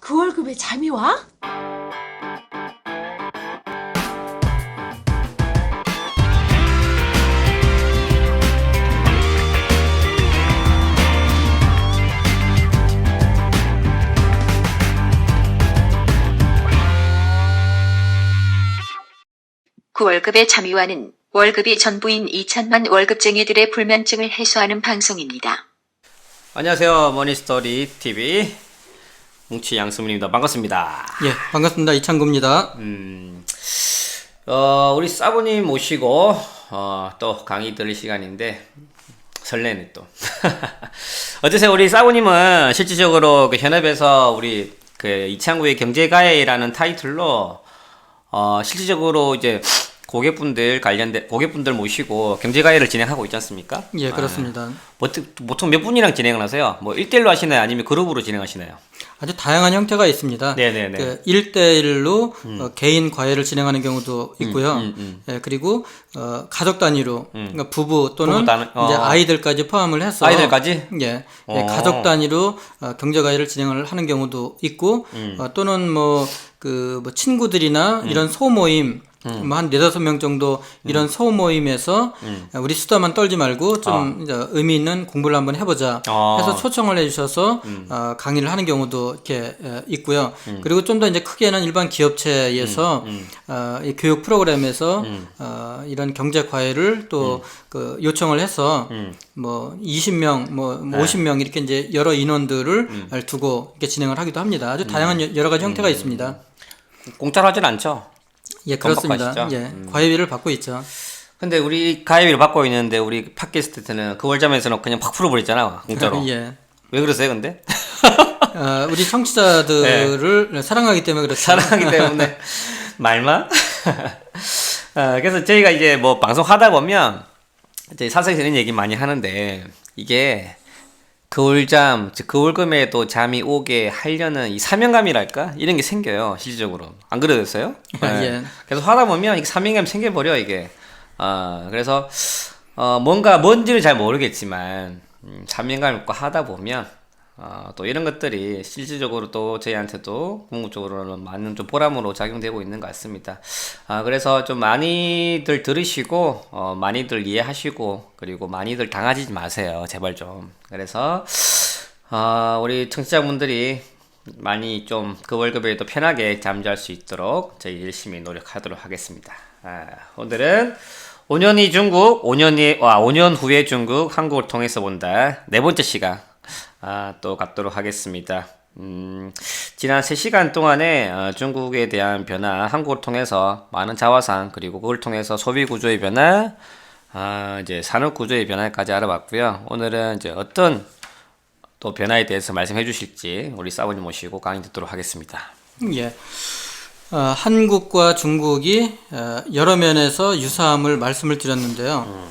그 월급에 잠이 와? 그 월급의 잠이와는 월급이 전부인 2천만 월급쟁이들의 불면증을 해소하는 방송입니다. 안녕하세요. 머니스토리 TV 뭉치 양수민입니다. 반갑습니다. 예, 반갑습니다. 이창구입니다. 우리 사부님 모시고 또 강의 들을 시간인데 설레네 또. 어떠세요? 우리 사부님은 실질적으로 그 현업에서 우리 그 이창구의 경제가해라는 타이틀로 실질적으로 이제 고객분들 모시고 경제가해를 진행하고 있지 않습니까? 예, 그렇습니다. 보통 몇 분이랑 진행을 하세요? 뭐 1대1로 하시나요? 아니면 그룹으로 진행하시나요? 아주 다양한 형태가 있습니다. 네네네. 그 1대1로 개인 과외를 진행하는 경우도 있고요. 예, 그리고 가족 단위로 그러니까 부부 또는 이제 아이들까지 포함을 해서 아이들까지? 예, 예, 가족 단위로 경제 과외를 진행을 하는 경우도 있고 또는 뭐 친구들이나 이런 소모임 뭐 한 4-5명 정도 이런 소모임에서 우리 수다만 떨지 말고 좀 이제 의미 있는 공부를 한번 해보자 해서 초청을 해주셔서 강의를 하는 경우도 이렇게 있고요. 그리고 좀 더 이제 크게는 일반 기업체에서 이 교육 프로그램에서 이런 경제 과외를 또 그 요청을 해서 뭐 20명, 뭐 50명 이렇게 이제 여러 인원들을 두고 이렇게 진행을 하기도 합니다. 아주 다양한 여러 가지 형태가 있습니다. 공짜로 하진 않죠? 예, 그렇습니다. 받으시죠? 예, 과외비를 받고 있죠. 근데 우리 가입비를 받고 있는데 우리 팟캐스트는 그 월점에서는 그냥 팍 풀어버리잖아 공짜로. 예. 왜 그러세요 근데? 우리 청취자들을 사랑하기 때문에 그렇죠. 사랑하기 때문에 말만? 그래서 저희가 이제 뭐 방송 하다 보면 이제 사석에서 이런 얘기 많이 하는데 이게 겨울잠, 즉 겨울금에도 잠이 오게 하려는 이 사명감이랄까? 이런 게 생겨요, 실질적으로. 안 그러셨어요? 예. 계속 하다 보면 이게 사명감이 생겨버려, 이게. 그래서, 뭔지를 잘 모르겠지만, 사명감 있고 하다 보면, 또 이런 것들이 실질적으로 또 저희한테도 궁극적으로는 많은 좀 보람으로 작용되고 있는 것 같습니다. 그래서 좀 많이들 들으시고, 많이들 이해하시고, 그리고 많이들 당하지 마세요. 제발 좀. 그래서, 우리 청취자분들이 많이 좀 그 월급에도 편하게 잠잘 수 있도록 저희 열심히 노력하도록 하겠습니다. 오늘은 5년 중국, 5년 후에 중국, 한국을 통해서 본다. 네 번째 시간. 또 갖도록 하겠습니다. 지난 3시간 동안에 중국에 대한 변화, 한국을 통해서 많은 자화상, 그리고 그걸 통해서 소비 구조의 변화, 이제 산업 구조의 변화까지 알아봤고요. 오늘은 이제 어떤 또 변화에 대해서 말씀해 주실지 우리 사부님 모시고 강의 듣도록 하겠습니다. 예. 한국과 중국이 여러 면에서 유사함을 말씀을 드렸는데요.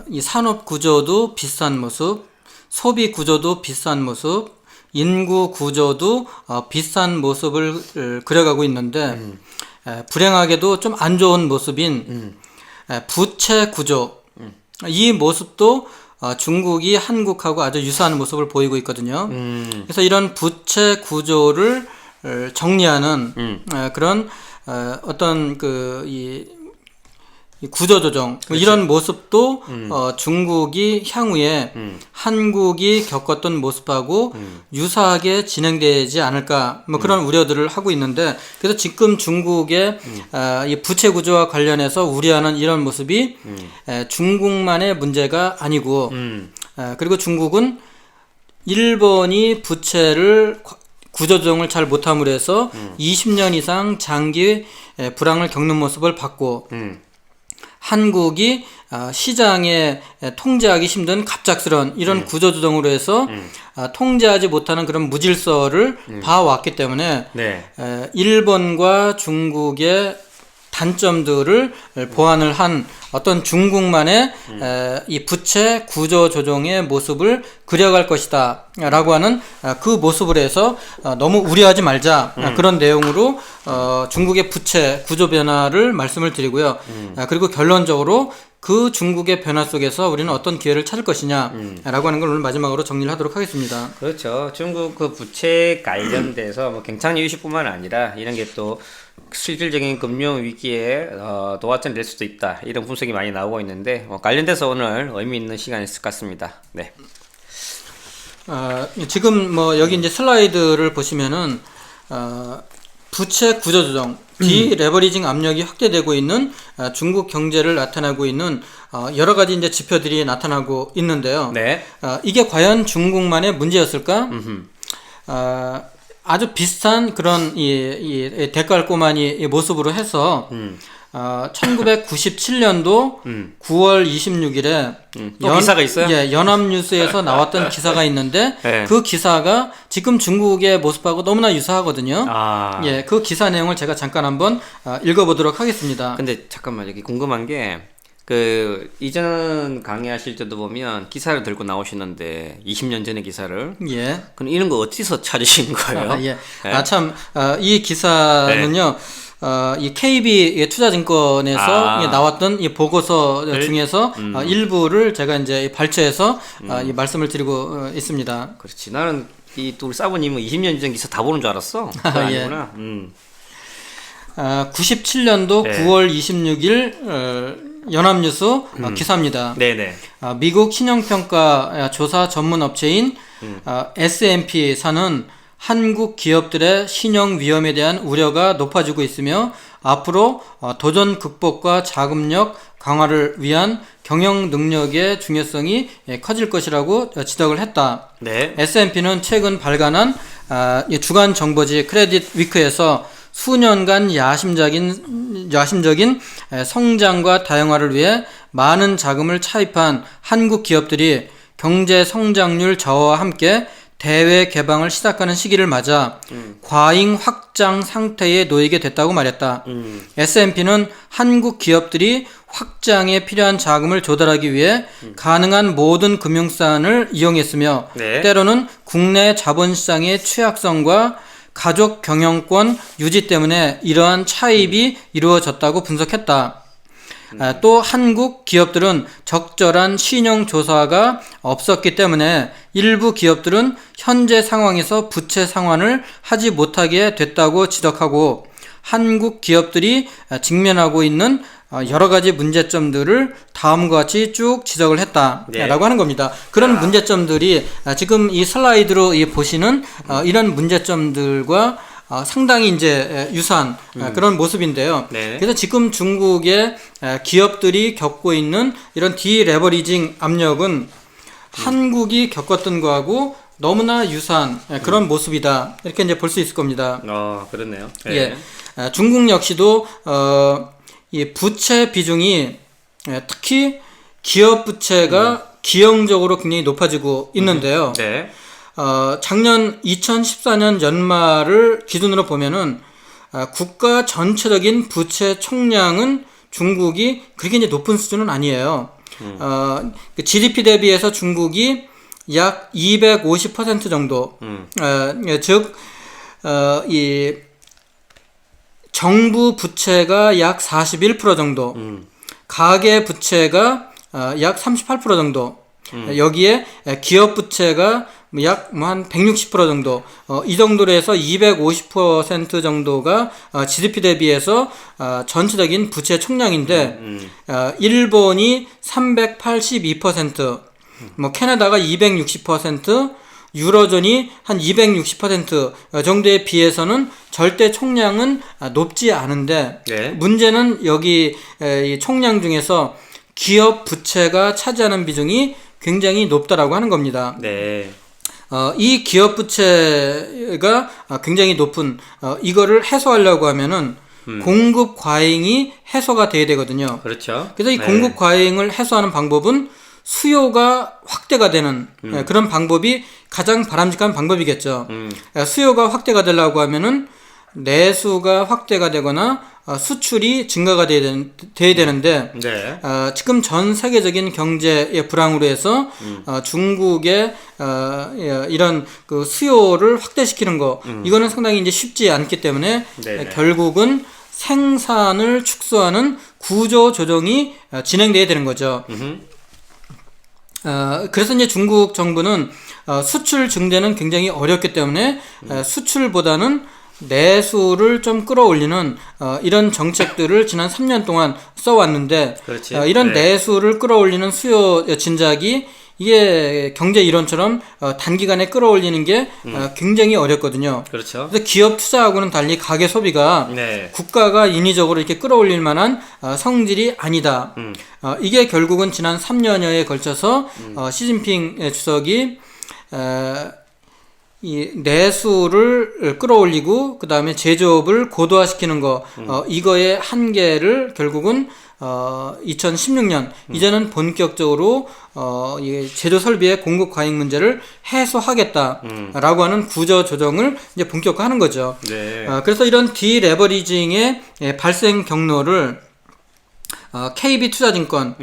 이 산업 구조도 비슷한 모습, 소비 구조도 비슷한 모습, 인구 구조도 비슷한 모습을 그려가고 있는데 불행하게도 좀 안 좋은 모습인 부채 구조, 이 모습도 중국이 한국하고 아주 유사한 모습을 보이고 있거든요. 그래서 이런 부채 구조를 정리하는 그런 어떤 이 구조조정 이런 모습도 중국이 향후에 한국이 겪었던 모습하고 유사하게 진행되지 않을까 뭐 그런 우려들을 하고 있는데 그래서 지금 중국의 이 부채 구조와 관련해서 우려하는 이런 모습이 중국만의 문제가 아니고 그리고 중국은 일본이 부채를 구조조정을 잘 못함으로 해서 20년 이상 장기 불황을 겪는 모습을 봤고 한국이 시장에 통제하기 힘든 갑작스런 이런 구조조정으로 해서 통제하지 못하는 그런 무질서를 봐왔기 때문에 일본과 중국의 단점들을 보완을 한 어떤 중국만의 이 부채 구조 조정의 모습을 그려갈 것이다 라고 하는 그 모습을 해서 너무 우려하지 말자 그런 내용으로 중국의 부채 구조 변화를 말씀을 드리고요. 그리고 결론적으로 그 중국의 변화 속에서 우리는 어떤 기회를 찾을 것이냐라고 하는 걸 오늘 마지막으로 정리를 하도록 하겠습니다. 그렇죠. 중국 그 부채 관련돼서 뭐 경착륙 이슈뿐만 아니라 이런 게 또 실질적인 금융 위기에 도화점이 될 수도 있다. 이런 분석이 많이 나오고 있는데 관련돼서 오늘 의미 있는 시간이었을 것 같습니다. 네. 지금 뭐 여기 이제 슬라이드를 보시면은 부채 구조 조정, 디레버리징 압력이 확대되고 있는 중국 경제를 나타내고 있는 여러 가지 이제 지표들이 나타나고 있는데요. 네. 이게 과연 중국만의 문제였을까? 아주 비슷한 그런 이 대깔꼬마니 모습으로 해서 1997년도 9월 26일에 또 기사가 있어요? 예, 연합뉴스에서 나왔던 기사가 있는데 네. 그 기사가 지금 중국의 모습하고 너무나 유사하거든요. 예, 그 기사 내용을 제가 잠깐 한번 읽어보도록 하겠습니다. 근데 잠깐만 여기 궁금한 게 그 이전 강의하실 때도 보면 기사를 들고 나오시는데 20년 전의 기사를 예. 그럼 이런 거 어디서 찾으신 거예요? 예. 네. 참, 이 기사는요, 이 KB 투자증권에서 나왔던 이 보고서 중에서 일부를 제가 이제 발췌해서 이 말씀을 드리고 있습니다. 그렇지. 나는 이 또 우리 사부님은 20년 전 기사 다 보는 줄 알았어. 그거 아니구나. 97년도 네. 9월 26일 연합뉴스 기사입니다. 네네. 미국 신용평가 조사 전문 업체인 S&P사는 한국 기업들의 신용 위험에 대한 우려가 높아지고 있으며 앞으로 도전 극복과 자금력 강화를 위한 경영 능력의 중요성이 커질 것이라고 지적을 했다. 네. S&P는 최근 발간한 주간 정보지 크레딧 위크에서 수년간 야심적인 성장과 다양화를 위해 많은 자금을 차입한 한국 기업들이 경제 성장률 저하와 함께 대외 개방을 시작하는 시기를 맞아 과잉 확장 상태에 놓이게 됐다고 말했다. S&P는 한국 기업들이 확장에 필요한 자금을 조달하기 위해 가능한 모든 금융산을 이용했으며 네. 때로는 국내 자본시장의 취약성과 가족 경영권 유지 때문에 이러한 차입이 이루어졌다고 분석했다. 또 한국 기업들은 적절한 신용 조사가 없었기 때문에 일부 기업들은 현재 상황에서 부채 상환을 하지 못하게 됐다고 지적하고 한국 기업들이 직면하고 있는 여러 가지 문제점들을 다음과 같이 쭉 지적을 했다라고 하는 겁니다. 그런 문제점들이 지금 이 슬라이드로 보시는 이런 문제점들과 상당히 이제 유사한 그런 모습인데요. 네. 그래서 지금 중국의 기업들이 겪고 있는 이런 디레버리징 압력은 한국이 겪었던 거하고 너무나 유사한 그런 모습이다. 이렇게 이제 볼 수 있을 겁니다. 그렇네요. 네. 예. 중국 역시도 이 부채 비중이 특히 기업 부채가 기형적으로 굉장히 높아지고 있는데요. 네. 작년 2014년 연말을 기준으로 보면은 국가 전체적인 부채 총량은 중국이 그렇게 이제 높은 수준은 아니에요. GDP 대비해서 중국이 약 250% 정도, 즉, 이 정부 부채가 약 41% 정도, 가계 부채가 약 38% 정도, 여기에 기업 부채가 약 한 160% 정도, 이 정도로 해서 250% 정도가 GDP 대비해서 전체적인 부채 총량인데, 일본이 382%, 캐나다가 260%, 유로존이 한 260% 정도에 비해서는 절대 총량은 높지 않은데, 네. 문제는 여기 이 총량 중에서 기업 부채가 차지하는 비중이 굉장히 높다라고 하는 겁니다. 네. 이 기업 부채가 굉장히 높은, 이거를 해소하려고 하면은 공급 과잉이 해소가 돼야 되거든요. 그렇죠. 그래서 이 네. 공급 과잉을 해소하는 방법은 수요가 확대가 되는 그런 방법이 가장 바람직한 방법이겠죠. 수요가 확대가 되려고 하면은 내수가 확대가 되거나 수출이 증가가 돼야 되는데, 네. 지금 전 세계적인 경제의 불황으로 해서 중국의 이런 그 수요를 확대시키는 거, 이거는 상당히 이제 쉽지 않기 때문에 네네. 결국은 생산을 축소하는 구조 조정이 진행돼야 되는 거죠. 그래서 이제 중국 정부는 수출 증대는 굉장히 어렵기 때문에 수출보다는 내수를 좀 끌어올리는 이런 정책들을 지난 3년 동안 써왔는데 그렇지. 이런 네. 내수를 끌어올리는 수요 진작이 이게 경제 이론처럼 단기간에 끌어올리는 게 굉장히 어렵거든요. 그렇죠. 그래서 기업 투자하고는 달리 가계 소비가 네. 국가가 인위적으로 이렇게 끌어올릴 만한 성질이 아니다. 이게 결국은 지난 3년여에 걸쳐서 시진핑 주석이 이 내수를 끌어올리고 그 다음에 제조업을 고도화시키는 거 이거의 한계를 결국은 2016년 이제는 본격적으로 이 제조 설비의 공급 과잉 문제를 해소하겠다라고 하는 구조 조정을 이제 본격화하는 거죠. 네. 그래서 이런 디레버리징의 발생 경로를 KB투자증권,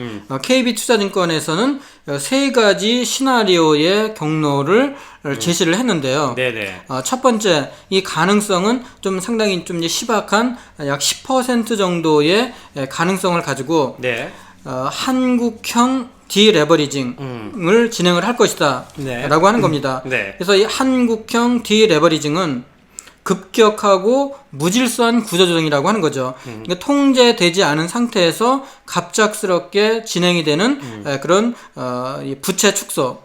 KB투자증권에서는 세 가지 시나리오의 경로를 제시를 했는데요. 네네. 첫 번째, 이 가능성은 좀 상당히 좀 이제 시박한 약 10% 정도의 가능성을 가지고 네. 한국형 디레버리징을 진행을 할 것이다. 네. 라고 하는 겁니다. 네. 그래서 이 한국형 디레버리징은 급격하고 무질서한 구조조정이라고 하는 거죠. 그러니까 통제되지 않은 상태에서 갑작스럽게 진행이 되는 그런 이 부채 축소.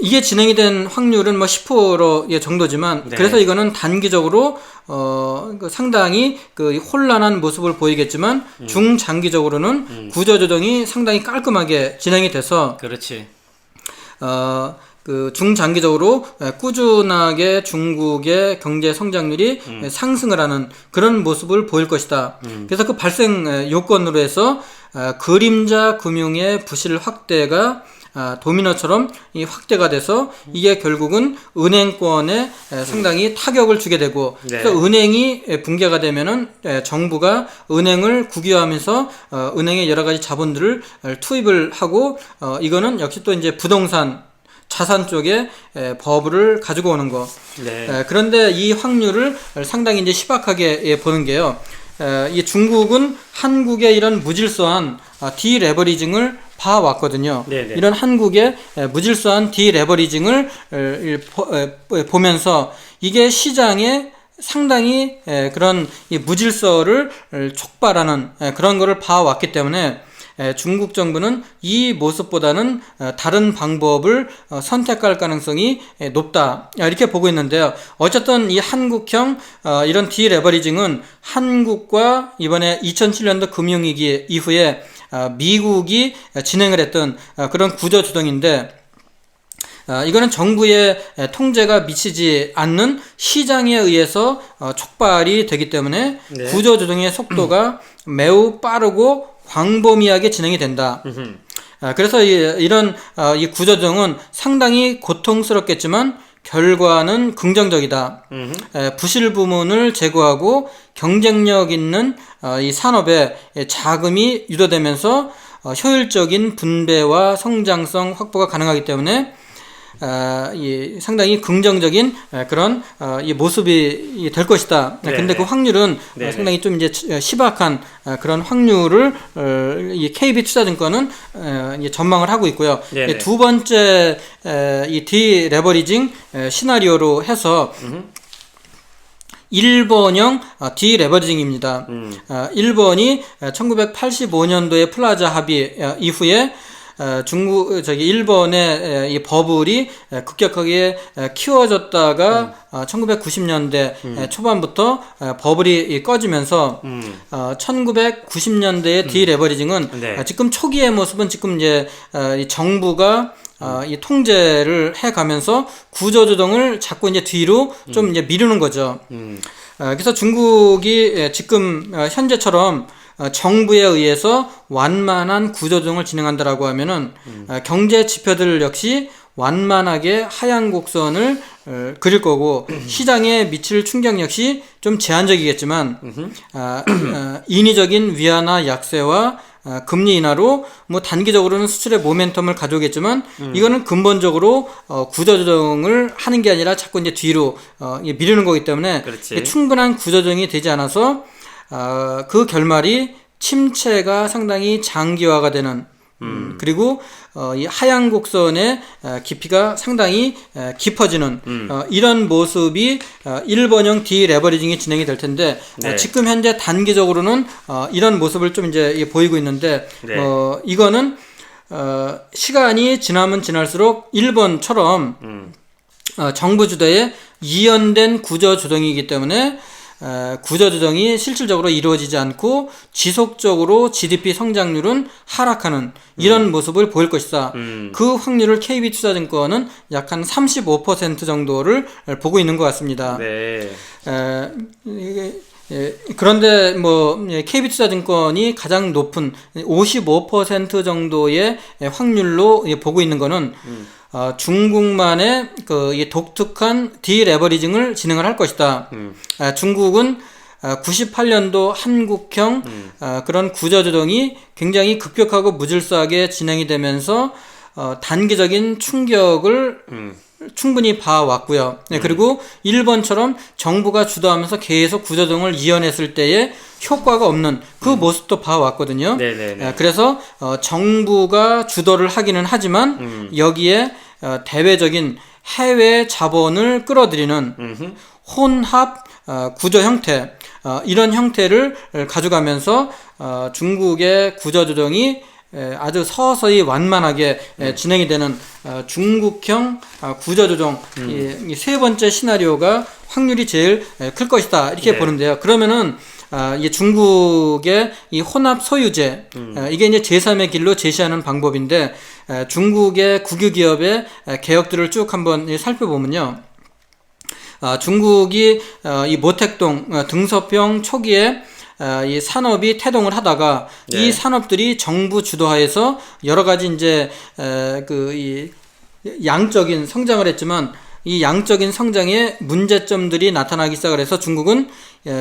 이게 진행이 된 확률은 뭐 10% 정도지만 네. 그래서 이거는 단기적으로 상당히 그 혼란한 모습을 보이겠지만 중장기적으로는 구조조정이 상당히 깔끔하게 진행이 돼서 그렇지. 그 중장기적으로 꾸준하게 중국의 경제 성장률이 상승을 하는 그런 모습을 보일 것이다. 그래서 그 발생 요건으로 해서 그림자 금융의 부실 확대가 도미노처럼 이 확대가 돼서 이게 결국은 은행권에 상당히 타격을 주게 되고 네. 그래서 은행이 붕괴가 되면은 정부가 은행을 국유화하면서 은행의 여러 가지 자본들을 투입을 하고 이거는 역시 또 이제 부동산 자산 쪽에 버블을 가지고 오는 거. 네. 그런데 이 확률을 상당히 이제 희박하게 보는 게요. 이 중국은 한국의 이런 무질서한 디레버리징을 봐왔거든요. 네네. 이런 한국의 무질서한 디레버리징을 보면서 이게 시장에 상당히 그런 이 무질서를 촉발하는 그런 거를 봐왔기 때문에 중국 정부는 이 모습보다는 다른 방법을 선택할 가능성이 높다 이렇게 보고 있는데요. 어쨌든 이 한국형 이런 디레버리징은 한국과 이번에 2007년도 금융위기 이후에 미국이 진행을 했던 그런 구조조정인데 이거는 정부의 통제가 미치지 않는 시장에 의해서 촉발이 되기 때문에 네. 구조조정의 속도가 매우 빠르고 광범위하게 진행이 된다. 그래서 이런 이 구조조정은 상당히 고통스럽겠지만 결과는 긍정적이다. 부실 부문을 제거하고 경쟁력 있는 이 산업에 자금이 유도되면서 효율적인 분배와 성장성 확보가 가능하기 때문에 상당히 긍정적인 그런 이 모습이 될 것이다. 네. 근데 그 확률은 네. 상당히 좀 이제 시박한 그런 확률을 이 KB투자증권은 이제 전망을 하고 있고요. 네. 두 번째 이 디레버리징 시나리오로 해서 일본형 디레버리징입니다. 일본이 1985년도에 플라자 합의 이후에 일본의 이 버블이 급격하게 키워졌다가 1990년대 초반부터 버블이 꺼지면서 1990년대의 디레버리징은 네. 지금 초기의 모습은 지금 이제 이 정부가 이 통제를 해가면서 구조조정을 자꾸 이제 뒤로 좀 이제 미루는 거죠. 그래서 중국이 지금 현재처럼 정부에 의해서 완만한 구조조정을 진행한다라고 하면은 경제 지표들 역시 완만하게 하향 곡선을 그릴 거고 시장에 미칠 충격 역시 좀 제한적이겠지만 인위적인 위안화 약세와 금리 인하로 뭐 단기적으로는 수출의 모멘텀을 가져오겠지만 이거는 근본적으로 구조조정을 하는 게 아니라 자꾸 이제 뒤로 미루는 거기 때문에 그렇지. 충분한 구조조정이 되지 않아서 그 결말이 침체가 상당히 장기화가 되는 그리고 이 하향 곡선의 깊이가 상당히 깊어지는 이런 모습이 1번형 디레버리징이 진행이 될 텐데 네. 지금 현재 단기적으로는 이런 모습을 좀 이제 보이고 있는데 네. 이거는 시간이 지나면 지날수록 1번처럼 정부 주도의 이연된 구조 조정이기 때문에 구조 조정이 실질적으로 이루어지지 않고 지속적으로 GDP 성장률은 하락하는 이런 모습을 보일 것이다. 그 확률을 KB투자증권은 약 한 35% 정도를 보고 있는 것 같습니다. 네. 그런데 KB투자증권이 가장 높은 55% 정도의 확률로 보고 있는 거는 중국만의 이 독특한 디레버리징을 진행을 할 것이다. 중국은 98년도 한국형 그런 구조조정이 굉장히 급격하고 무질서하게 진행이 되면서 단기적인 충격을 충분히 봐왔고요. 그리고 일본처럼 정부가 주도하면서 계속 구조조정을 이어냈을 때에 효과가 없는 그 모습도 봐왔거든요. 네네네. 그래서 정부가 주도를 하기는 하지만 여기에 대외적인 해외 자본을 끌어들이는 혼합 구조 형태 이런 형태를 가져가면서 중국의 구조조정이 아주 서서히 완만하게 진행이 되는 중국형 구조조정 이 세 번째 시나리오가 확률이 제일 클 것이다 이렇게 네. 보는데요. 그러면은 이 중국의 이 혼합 소유제 이게 이제 제3의 길로 제시하는 방법인데 중국의 국유기업의 개혁들을 쭉 한번 살펴보면요. 중국이 이 모택동 등서평 초기에 이 산업이 태동을 하다가 네. 이 산업들이 정부 주도하에서 여러 가지 이제 이 양적인 성장을 했지만 이 양적인 성장에 문제점들이 나타나기 시작을 해서 중국은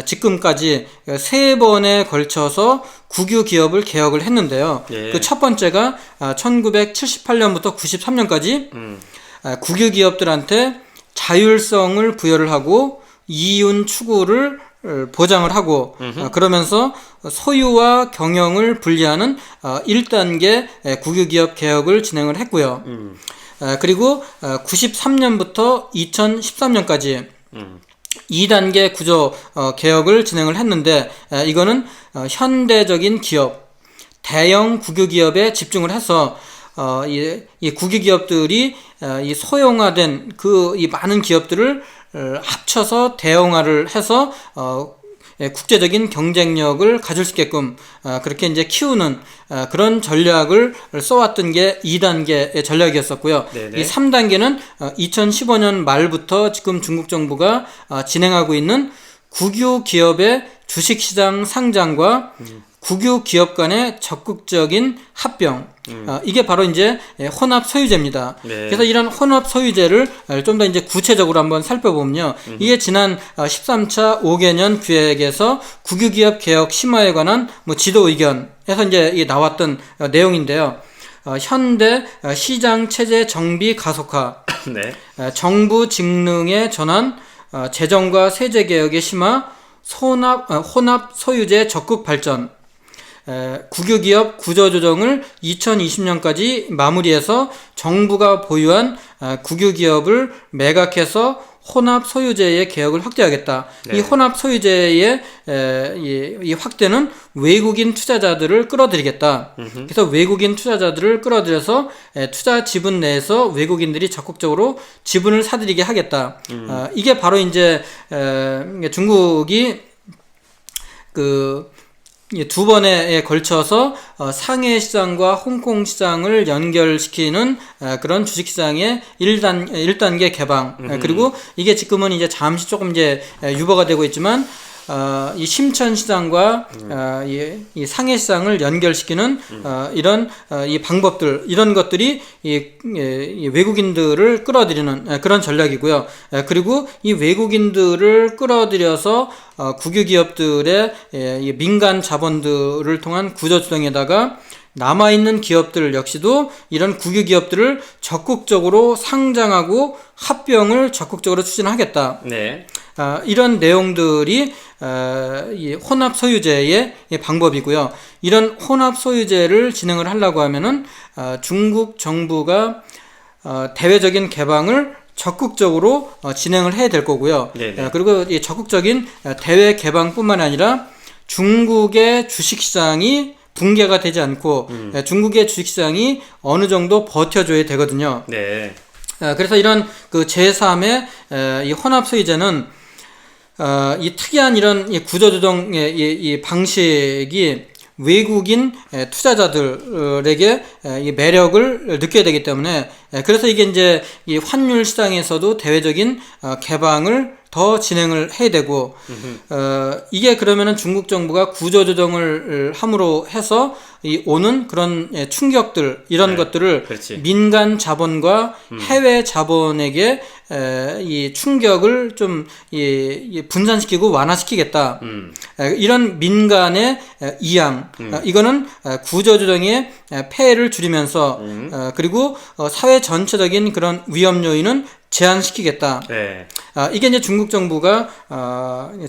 지금까지 3번에 걸쳐서 국유 기업을 개혁을 했는데요. 예. 그 첫 번째가 1978년부터 93년까지 국유 기업들한테 자율성을 부여를 하고 이윤 추구를 보장을 하고 그러면서 소유와 경영을 분리하는 1단계 국유기업 개혁을 진행을 했고요. 그리고 93년부터 2013년까지 2단계 구조 개혁을 진행을 했는데 이거는 현대적인 기업, 대형 국유기업에 집중을 해서 이 국유기업들이 이 소형화된 이 많은 기업들을 합쳐서 대형화를 해서 국제적인 경쟁력을 가질 수 있게끔 그렇게 이제 키우는 그런 전략을 써왔던 게 2단계의 전략이었었고요. 네네. 이 3단계는 2015년 말부터 지금 중국 정부가 진행하고 있는 국유 기업의 주식시장 상장과 국유 기업 간의 적극적인 합병 이게 바로 이제 혼합 소유제입니다. 네. 그래서 이런 혼합 소유제를 좀 더 이제 구체적으로 한번 살펴보면요. 이게 지난 13차 5개년 기획에서 국유기업 개혁 심화에 관한 지도 의견에서 이제 이게 나왔던 내용인데요. 현대 시장 체제 정비 가속화, 네. 정부 직능의 전환, 재정과 세제 개혁의 심화, 혼합 소유제 적극 발전, 국유기업 구조조정을 2020년까지 마무리해서 정부가 보유한 국유기업을 매각해서 혼합 소유제의 개혁을 확대하겠다. 네. 이 혼합 소유제의 이 확대는 외국인 투자자들을 끌어들이겠다. 그래서 외국인 투자자들을 끌어들여서 투자 지분 내에서 외국인들이 적극적으로 지분을 사들이게 하겠다. 이게 바로 이제 중국이 두 번에 걸쳐서 상해 시장과 홍콩 시장을 연결시키는 그런 주식 시장의 1단계 개방. 그리고 이게 지금은 이제 잠시 조금 이제 유보가 되고 있지만 이 심천시장과 이 상해시장을 연결시키는 이런 이 방법들, 이런 것들이 이 외국인들을 끌어들이는 그런 전략이고요. 그리고 이 외국인들을 끌어들여서 국유기업들의 이 민간 자본들을 통한 구조조정에다가 남아있는 기업들 역시도 이런 국유기업들을 적극적으로 상장하고 합병을 적극적으로 추진하겠다. 네. 이런 내용들이 이 혼합소유제의 방법이고요. 이런 혼합소유제를 진행을 하려고 하면은 중국 정부가 대외적인 개방을 적극적으로 진행을 해야 될 거고요. 그리고 이 적극적인 대외 개방뿐만 아니라 중국의 주식시장이 붕괴가 되지 않고 중국의 주식시장이 어느 정도 버텨줘야 되거든요. 네. 그래서 이런 그 제3의 이 혼합소유제는 이 특이한 이런 이 구조조정의 이 방식이 외국인 투자자들에게 이 매력을 느껴야 되기 때문에 그래서 이게 이제 이 환율 시장에서도 대외적인 개방을 더 진행을 해야 되고 이게 그러면은 중국 정부가 구조조정을 함으로 해서 이 오는 그런 충격들 이런 것들을 그렇지. 민간 자본과 해외 자본에게 이 충격을 좀 분산시키고 완화시키겠다. 이런 민간의 이양 이거는 구조조정의 폐해를 줄이면서 그리고 사회 전체적인 그런 위험 요인은 제한시키겠다. 네. 이게 이제 중국 정부가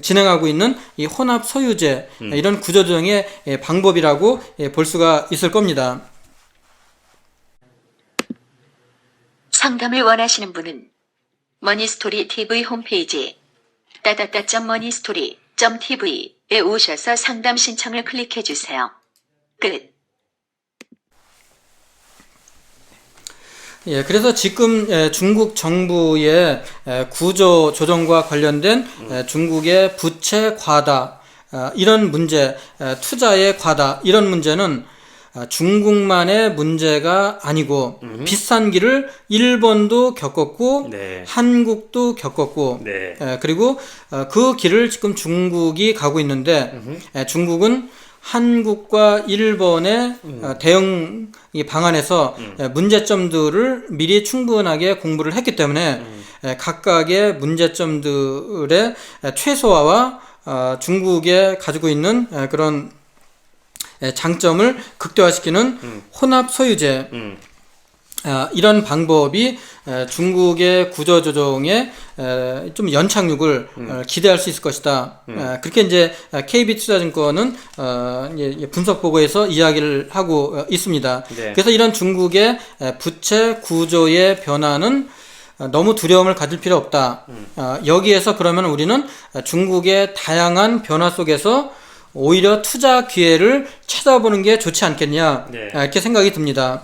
진행하고 있는 이 혼합 소유제 이런 구조조정의 방법이라고 볼 수가 있을 겁니다. 상담을 원하시는 분은 머니스토리 TV 홈페이지 따다따.moneystory.tv에 오셔서 상담 신청을 클릭해 주세요. 끝. 그래서 지금 중국 정부의 구조 조정과 관련된 중국의 부채 과다 이런 문제, 투자의 과다 이런 문제는 중국만의 문제가 아니고 비슷한 길을 일본도 겪었고 네. 한국도 겪었고 네. 그리고 그 길을 지금 중국이 가고 있는데 중국은 한국과 일본의 대응 이 방안에서 문제점들을 미리 충분하게 공부를 했기 때문에 각각의 문제점들의 최소화와 중국에 가지고 있는 그런 장점을 극대화시키는 혼합 소유제 이런 방법이 중국의 구조조정에 좀 연착륙을 기대할 수 있을 것이다. 그렇게 이제 KB투자증권은 분석 보고에서 이야기를 하고 있습니다. 네. 그래서 이런 중국의 부채 구조의 변화는 너무 두려움을 가질 필요 없다. 여기에서 그러면 우리는 중국의 다양한 변화 속에서 오히려 투자 기회를 찾아보는 게 좋지 않겠냐. 네. 이렇게 생각이 듭니다.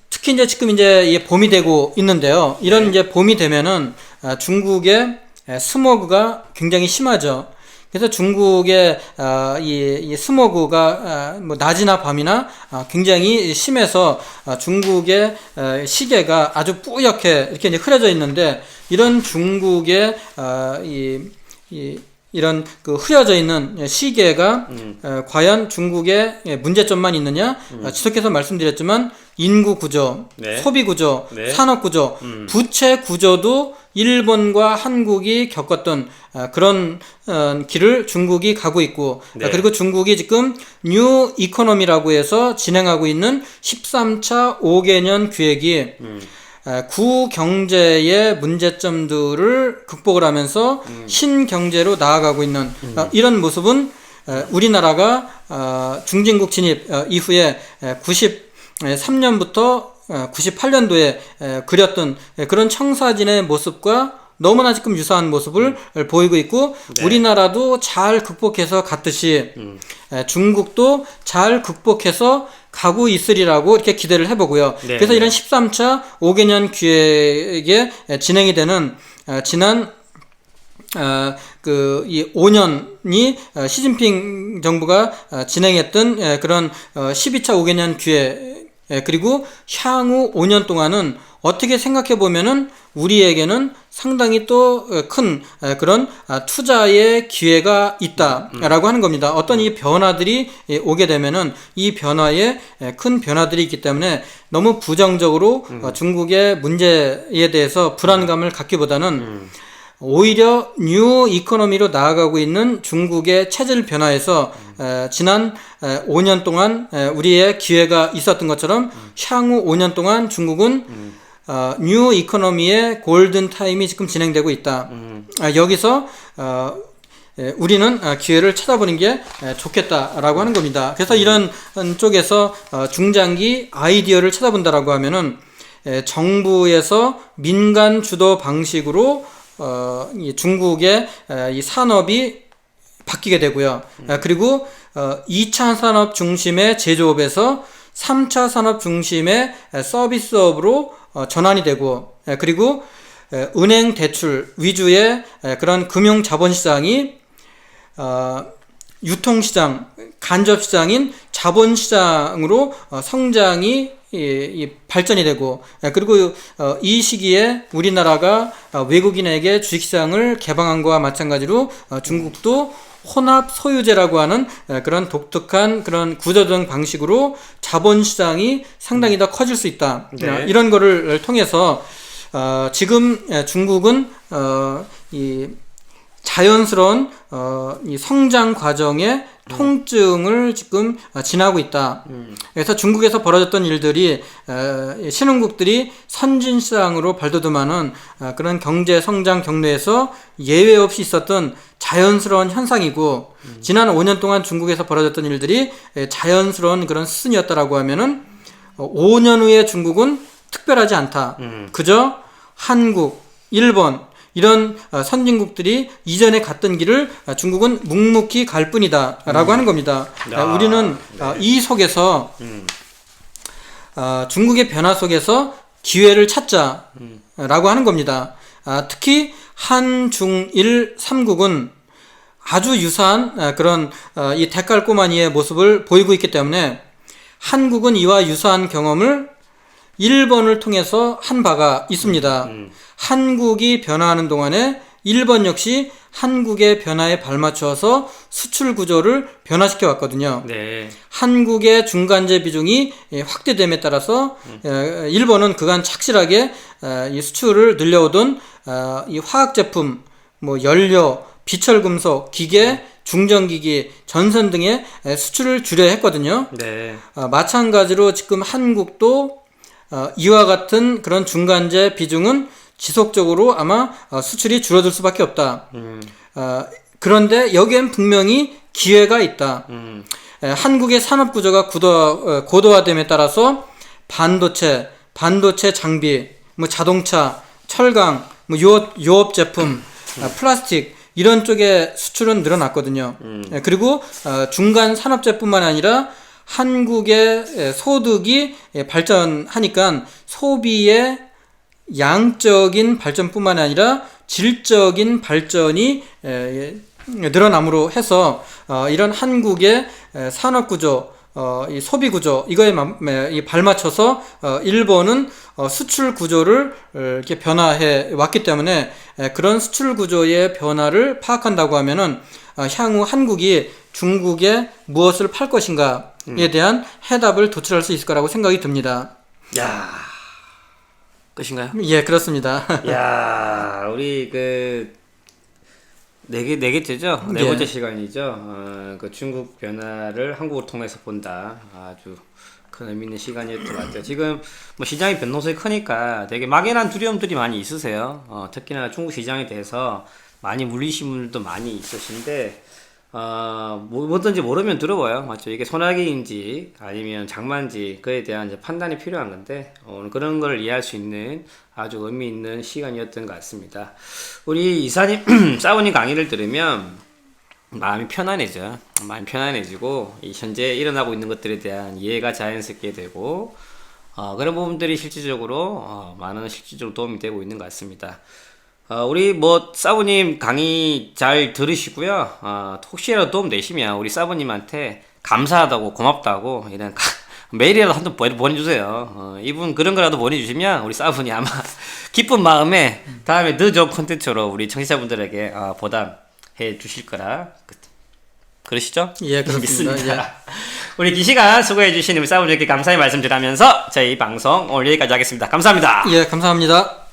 특히 이제 지금 이제 봄이 되고 있는데요. 이런 이제 봄이 되면은 중국의 스모그가 굉장히 심하죠. 그래서 중국의 이 스모그가 뭐 낮이나 밤이나 굉장히 심해서 중국의 시계가 아주 뿌옇게 이렇게 이제 흐려져 있는데 이런 중국의 이런 그 흐려져 있는 시계가 과연 중국의 문제점만 있느냐? 지속해서 말씀드렸지만 인구 구조, 네. 소비 구조, 네. 산업 구조, 부채 구조도 일본과 한국이 겪었던 그런 길을 중국이 가고 있고 네. 그리고 중국이 지금 뉴 이코노미라고 해서 진행하고 있는 13차 5개년 기획이 구경제의 문제점들을 극복을 하면서 신경제로 나아가고 있는 이런 모습은 우리나라가 중진국 진입 이후에 93년부터 98년도에 그렸던 그런 청사진의 모습과 너무나 지금 유사한 모습을 보이고 있고 네. 우리나라도 잘 극복해서 갔듯이 중국도 잘 극복해서 가고 있으리라고 이렇게 기대를 해보고요. 네, 그래서 네. 이런 13차 5개년 기획에 진행이 되는 지난 이 5년이 시진핑 정부가 진행했던 그런 12차 5개년 기획 그리고 향후 5년 동안은 어떻게 생각해 보면은 우리에게는 상당히 또 큰 그런 투자의 기회가 있다라고 하는 겁니다. 어떤 이 변화들이 오게 되면은 이 변화에 큰 변화들이 있기 때문에 너무 부정적으로 중국의 문제에 대해서 불안감을 갖기보다는 오히려 뉴 이코노미로 나아가고 있는 중국의 체질 변화에서 지난 5년 동안 우리의 기회가 있었던 것처럼 향후 5년 동안 중국은 뉴 이코노미의 골든 타임이 지금 진행되고 있다. 여기서 우리는 기회를 찾아보는 게 좋겠다라고 하는 겁니다. 그래서 이런 쪽에서 중장기 아이디어를 찾아본다라고 하면은 정부에서 민간 주도 방식으로 이 중국의 이 산업이 바뀌게 되고요. 그리고 2차 산업 중심의 제조업에서 3차 산업 중심의 서비스업으로 전환이 되고, 그리고 은행 대출 위주의 그런 금융 자본시장이 유통시장, 간접시장인 자본시장으로 성장이 발전이 되고, 그리고 이 시기에 우리나라가 외국인에게 주식시장을 개방한 것과 마찬가지로 중국도 혼합 소유제라고 하는 그런 독특한 그런 구조적 방식으로 자본시장이 상당히 더 커질 수 있다. 네. 이런 거를 통해서 지금 중국은 이 자연스러운 이 성장 과정의 통증을 지금 지나고 있다. 그래서 중국에서 벌어졌던 일들이 신흥국들이 선진시장으로 발돋움하는 그런 경제 성장 경로에서 예외 없이 있었던 자연스러운 현상이고, 지난 5년 동안 중국에서 벌어졌던 일들이 자연스러운 그런 수순이었다라고 하면은 5년 후에 중국은 특별하지 않다. 그저 한국, 일본 이런 선진국들이 이전에 갔던 길을 중국은 묵묵히 갈 뿐이다 라고 하는 겁니다. 우리는 이 속에서 중국의 변화 속에서 기회를 찾자라고 하는 겁니다. 특히 한중일 3국은 아주 유사한 그런 이 데칼코마니의 모습을 보이고 있기 때문에 한국은 이와 유사한 경험을 일본을 통해서 한 바가 있습니다. 한국이 변화하는 동안에 일본 역시 한국의 변화에 발맞춰서 수출 구조를 변화시켜 왔거든요. 네. 한국의 중간재 비중이 확대됨에 따라서 일본은 그간 착실하게 이 수출을 늘려오던 이 화학 제품, 뭐 연료, 비철금속, 기계, 중전기기, 전선 등의 수출을 줄여야 했거든요. 네. 마찬가지로 지금 한국도 이와 같은 그런 중간재 비중은 지속적으로 아마 수출이 줄어들 수밖에 없다. 그런데 여기엔 분명히 기회가 있다. 한국의 산업 구조가 고도화됨에 따라서 반도체 장비, 뭐 자동차, 철강, 뭐 유업 제품, 플라스틱 이런 쪽의 수출은 늘어났거든요. 그리고 중간 산업재뿐만 아니라 한국의 소득이 발전하니까 소비의 양적인 발전뿐만 아니라 질적인 발전이 늘어남으로 해서 이런 한국의 산업구조, 이 소비구조 이거에 발맞춰서 일본은 수출 구조를 이렇게 변화해 왔기 때문에 그런 수출 구조의 변화를 파악한다고 하면은 향후 한국이 중국에 무엇을 팔 것인가에 대한 해답을 도출할 수 있을 거라고 생각이 듭니다. 야, 끝인가요? 예, 그렇습니다. 야, 우리 네 개째죠? 네 예. 번째 시간이죠. 그 중국 변화를 한국을 통해서 본다. 아주 큰 의미 있는 시간이었던 것 같아요. 지금 뭐 시장이 변동성이 크니까 되게 막연한 두려움들이 많이 있으세요. 특히나 중국 시장에 대해서 많이 물리신 분들도 많이 있으신데, 뭐든지 모르면 들어봐요. 맞죠? 이게 소나기인지 아니면 장마인지 그에 대한 이제 판단이 필요한 건데, 오늘 그런 걸 이해할 수 있는 아주 의미 있는 시간이었던 것 같습니다. 우리 이사님, 사모님 강의를 들으면 마음이 편안해져. 마음이 편안해지고, 이 현재 일어나고 있는 것들에 대한 이해가 자연스럽게 되고, 그런 부분들이 실질적으로, 많은 실질적으로 도움이 되고 있는 것 같습니다. 우리 사부님 강의 잘 들으시고요. 혹시라도 도움 되시면 우리 사부님한테 감사하다고 고맙다고 이런 메일이라도 한 통 보내주세요. 이분 그런 거라도 보내주시면 우리 사분이 아마 기쁜 마음에 다음에 더 좋은 콘텐츠로 우리 청취자분들에게 보답해 주실 거라 그러시죠? 예, 그렇습니다. 믿습니다. 우리 긴 시간 수고해 주신 우리 사분들께 감사의 말씀 드리면서 저희 방송 오늘 여기까지 하겠습니다. 감사합니다. 예, 감사합니다.